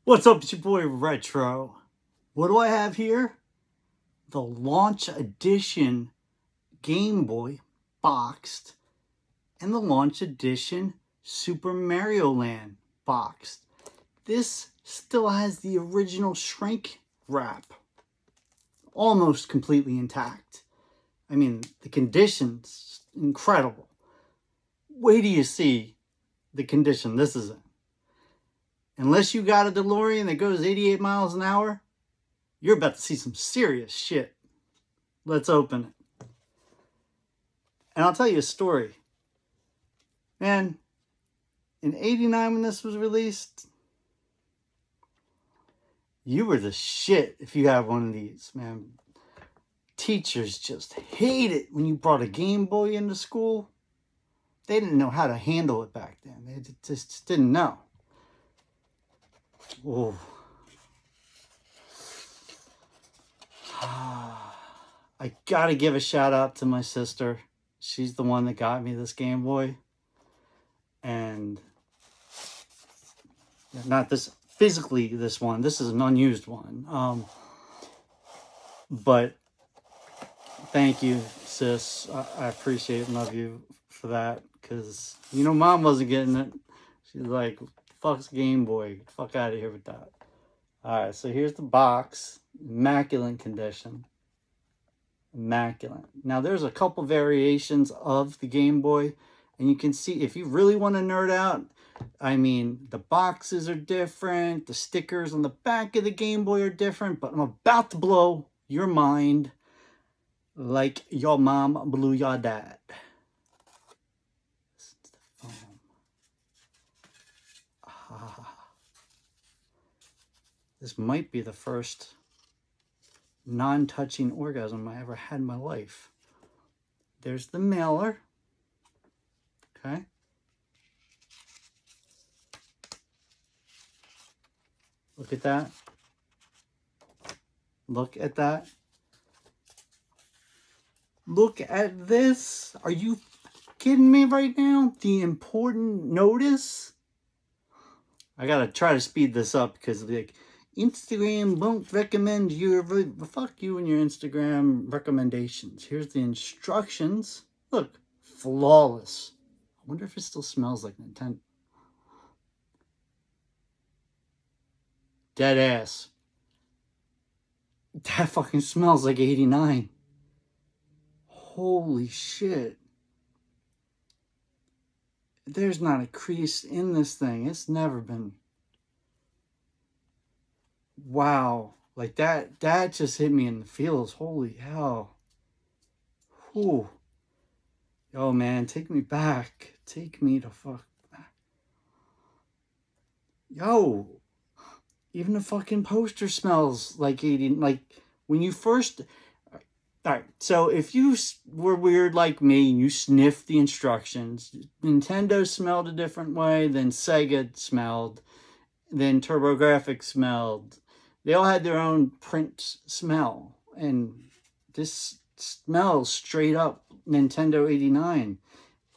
What's up, it's your boy Retro. What do I have here? The launch edition Game Boy boxed and the launch edition Super Mario Land boxed. This still has the original shrink wrap, almost completely intact. I mean, the condition's incredible. Wait till you see the condition this is in. Unless you got a DeLorean that goes 88 miles an hour, you're about to see some serious shit. Let's open it. And I'll tell you a story. Man, in 89 when this was released, you were the shit if you had one of these, man. Teachers just hate it when you brought a Game Boy into school. They didn't know how to handle it back then. They just didn't know. Oh. I gotta give a shout out to my sister. She's the one that got me this Game Boy. And not this physically, this one. This is an unused one. But thank you, sis. I appreciate and love you for that. Because, you know, Mom wasn't getting it. She's like, fuck's Game Boy. Fuck out of here with that. Alright, so here's the box. Immaculate condition. Immaculate. Now, there's a couple variations of the Game Boy. And you can see, if you really want to nerd out, I mean, the boxes are different. The stickers on the back of the Game Boy are different. But I'm about to blow your mind like your mom blew your dad. This is the foam. This might be the first non-touching orgasm I ever had in my life. There's the mailer. Okay. Look at that. Look at that. Look at this. Are you kidding me right now? The important notice. I gotta try to speed this up because like Instagram won't recommend your fuck you and your Instagram recommendations. Here's the instructions. Look, flawless. I wonder if it still smells like Nintendo. Dead ass. That fucking smells like 89. Holy shit. There's not a crease in this thing. It's never been. Wow. Like that just hit me in the feels. Holy hell. Whew. Yo, man, take me back. Take me to fuck back. Yo. Even the fucking poster smells like 80. Like, when you first... Alright, so if you were weird like me and you sniffed the instructions, Nintendo smelled a different way than Sega smelled, then TurboGrafx smelled. They all had their own print smell. And this smells straight up Nintendo 89.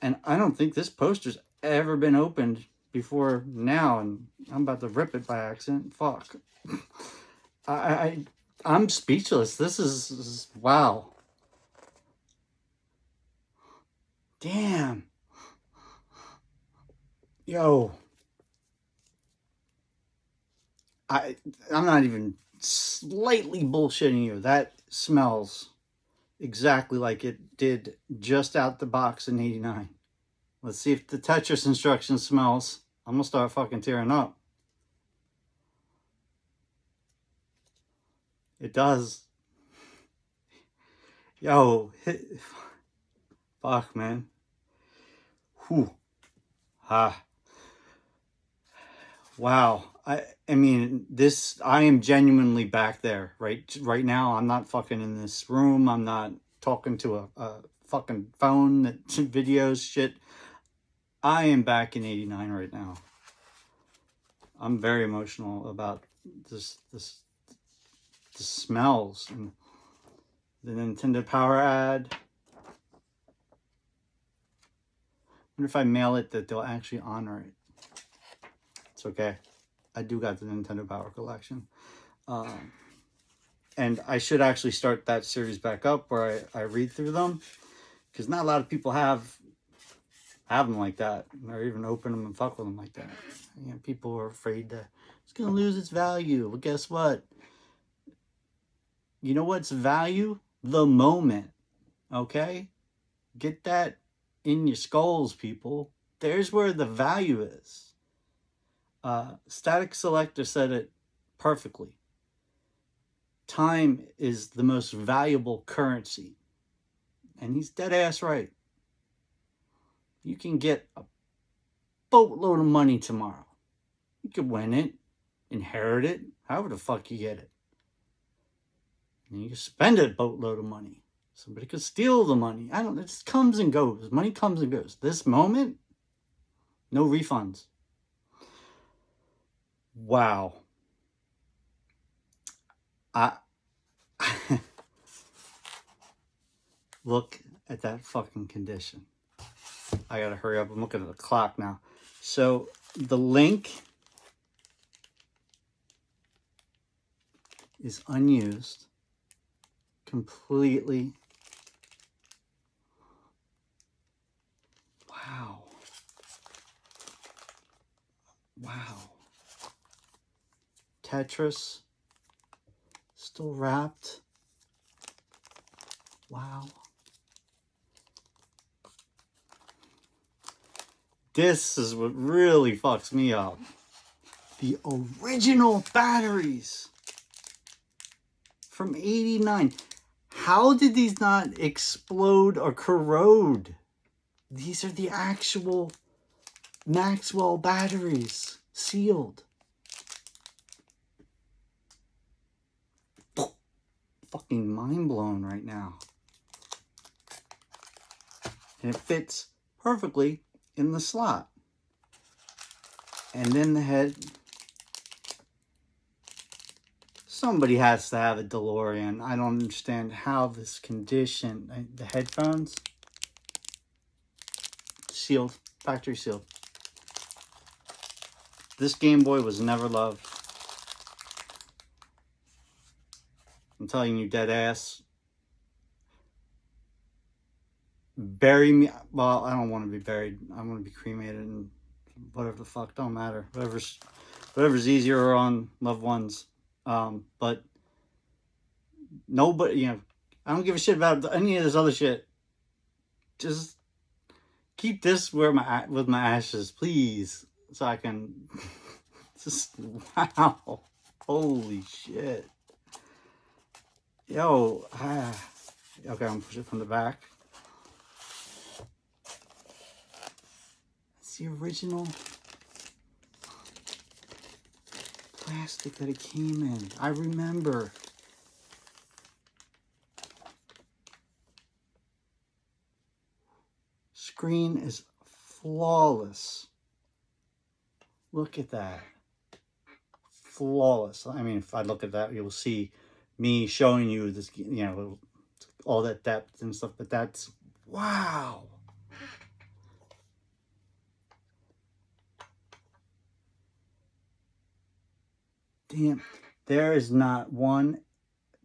And I don't think this poster's ever been opened before now. And I'm about to rip it by accident. Fuck. I'm speechless. This is wow. Damn. Yo. I'm not even slightly bullshitting you. That smells exactly like it did just out the box in 89. Let's see if the Tetris instruction smells. I'm gonna start fucking tearing up. It does. Yo. Fuck, man. Whew. Ah. Wow. I mean, this, I am genuinely back there right now. I'm not fucking in this room. I'm not talking to a fucking phone that videos shit. I am back in 89 right now. I'm very emotional about the smells and the Nintendo Power ad. I wonder if I mail it that they'll actually honor it. It's okay. I do got the Nintendo Power Collection. And I should actually start that series back up where I read through them. Because not a lot of people have them like that. Or even open them and fuck with them like that. You know, people are afraid that it's going to lose its value. Well, guess what? You know what's value? The moment. Okay? Get that in your skulls, people. There's where the value is. Static Selector said it perfectly. Time is the most valuable currency. And he's dead ass right. You can get a boatload of money tomorrow. You could win it, inherit it, however the fuck you get it. And you can spend a boatload of money. Somebody could steal the money. I don't know. It just comes and goes. Money comes and goes. This moment, no refunds. Wow. Look at that fucking condition. I gotta hurry up. I'm looking at the clock now. So the link is unused. Completely. Wow. Wow. Tetris. Still wrapped. Wow. This is what really fucks me up. The original batteries from '89. How did these not explode or corrode? These are the actual Maxwell batteries, sealed. Fucking mind blown right now. And it fits perfectly in the slot. And then the head. Somebody has to have a DeLorean. I don't understand how this condition. The headphones. Sealed. Factory sealed. This Game Boy was never loved. I'm telling you, dead ass. Bury me. Well, I don't want to be buried. I want to be cremated and whatever the fuck. Don't matter. Whatever's easier on loved ones. But nobody, you know, I don't give a shit about any of this other shit. Just keep this with my ashes, please, so I can just wow, holy shit, yo, okay, I'm gonna push it from the back. It's the original plastic that it came in. I remember. Screen is flawless. Look at that. Flawless. I mean, if I look at that, you'll see me showing you this, you know, all that depth and stuff, but that's, wow. Damn, there is not one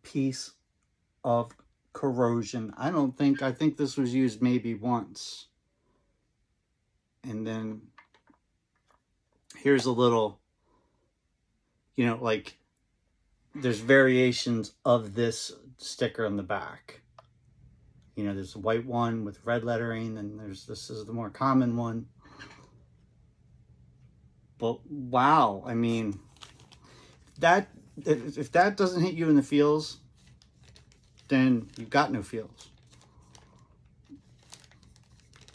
piece of corrosion. I think this was used maybe once. And then here's a little, you know, like there's variations of this sticker on the back. You know, there's a white one with red lettering, and this is the more common one. But wow, I mean, if that doesn't hit you in the feels, then you've got no feels.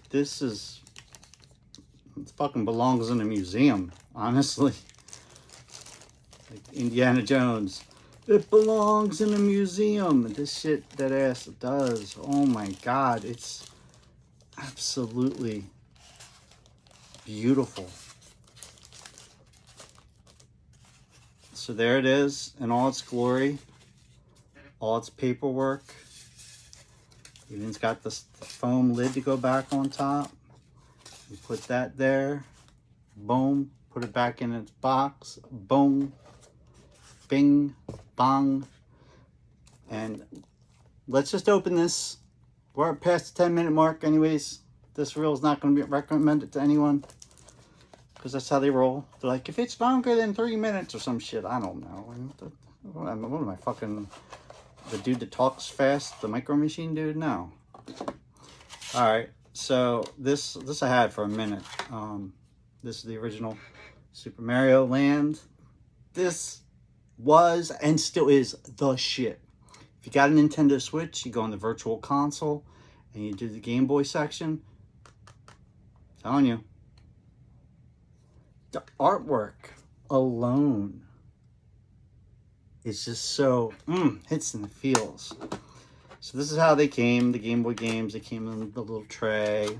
This is, it fucking belongs in a museum, honestly. Like Indiana Jones. It belongs in a museum. This shit, that ass does. Oh my God, it's absolutely beautiful. So there it is in all its glory, all its paperwork. Even it's got the foam lid to go back on top. You put that there. Boom. put it back in its box. Boom. Bing. Bong. And let's just open this. We're past the 10-minute mark anyways. This reel is not going to be recommended to anyone. Because that's how they roll. They're like, if it's longer than 3 minutes or some shit, I don't know. What am I fucking... The dude that talks fast? The Micro Machine dude? No. Alright, so this I had for a minute. This is the original Super Mario Land. This was and still is the shit. If you got a Nintendo Switch, you go on the Virtual Console and you do the Game Boy section. I'm telling you, the artwork alone is just so hits in the feels. So this is how they came, the Game Boy games. They came in the little tray.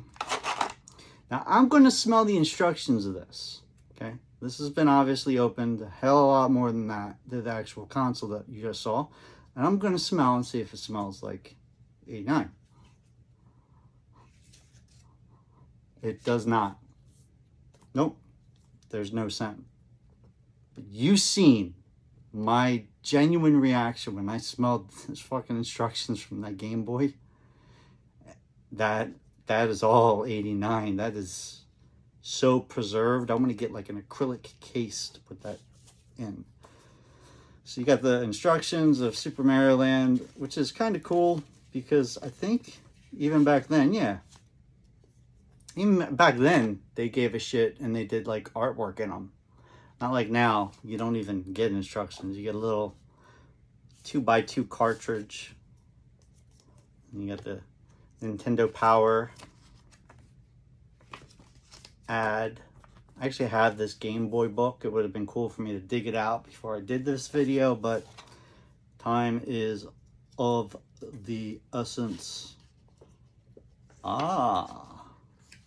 Now I'm going to smell the instructions of this. Okay, this has been obviously opened a hell of a lot more than that, the actual console that you just saw. And I'm going to smell and see if it smells like 89. It does not. Nope. There's no scent. But you've seen my genuine reaction when I smelled those fucking instructions from that Game Boy. That is all 89. That is so preserved. I'm going to get like an acrylic case to put that in. So you got the instructions of Super Mario Land, which is kind of cool because I think even back then, even back then they gave a shit and they did like artwork in them. Not like now, you don't even get instructions. You get a little 2x2 cartridge. And you got the Nintendo Power ad. I actually have this Game Boy book. It would have been cool for me to dig it out before I did this video, but time is of the essence.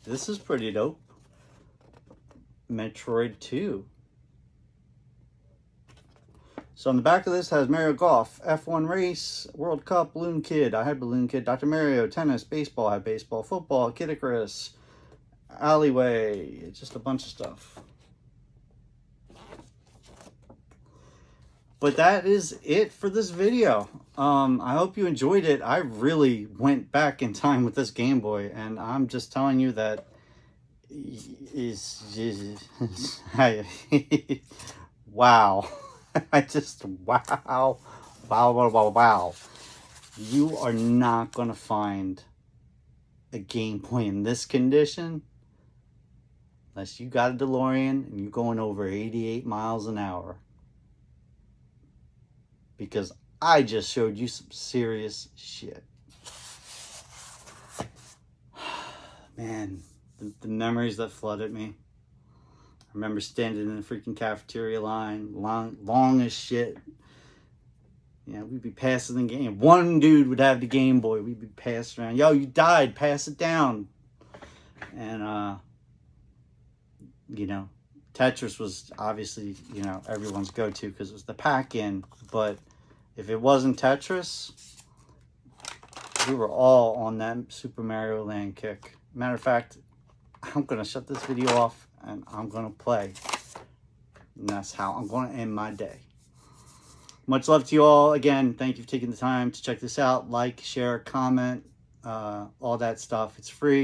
This is pretty dope. Metroid 2. So on the back of this has Mario Golf, F1 Race, World Cup, Balloon Kid. I had Balloon Kid, Dr. Mario, tennis, baseball. I had baseball, football, Kid Icarus, Alleyway. It's just a bunch of stuff. But that is it for this video. I hope you enjoyed it. I really went back in time with this Game Boy, and I'm just telling you that wow. Wow. You are not going to find a Game Boy in this condition unless you got a DeLorean and you're going over 88 miles an hour. Because I just showed you some serious shit. Man, the memories that flooded me. I remember standing in the freaking cafeteria line, long as shit. You know, we'd be passing the game. One dude would have the Game Boy. We'd be passing around. Yo, you died. Pass it down. And, you know, Tetris was obviously, you know, everyone's go-to because it was the pack-in. But if it wasn't Tetris, we were all on that Super Mario Land kick. Matter of fact, I'm going to shut this video off and I'm going to play. And that's how I'm going to end my day. Much love to you all. Again, thank you for taking the time to check this out. Like, share, comment, all that stuff. It's free.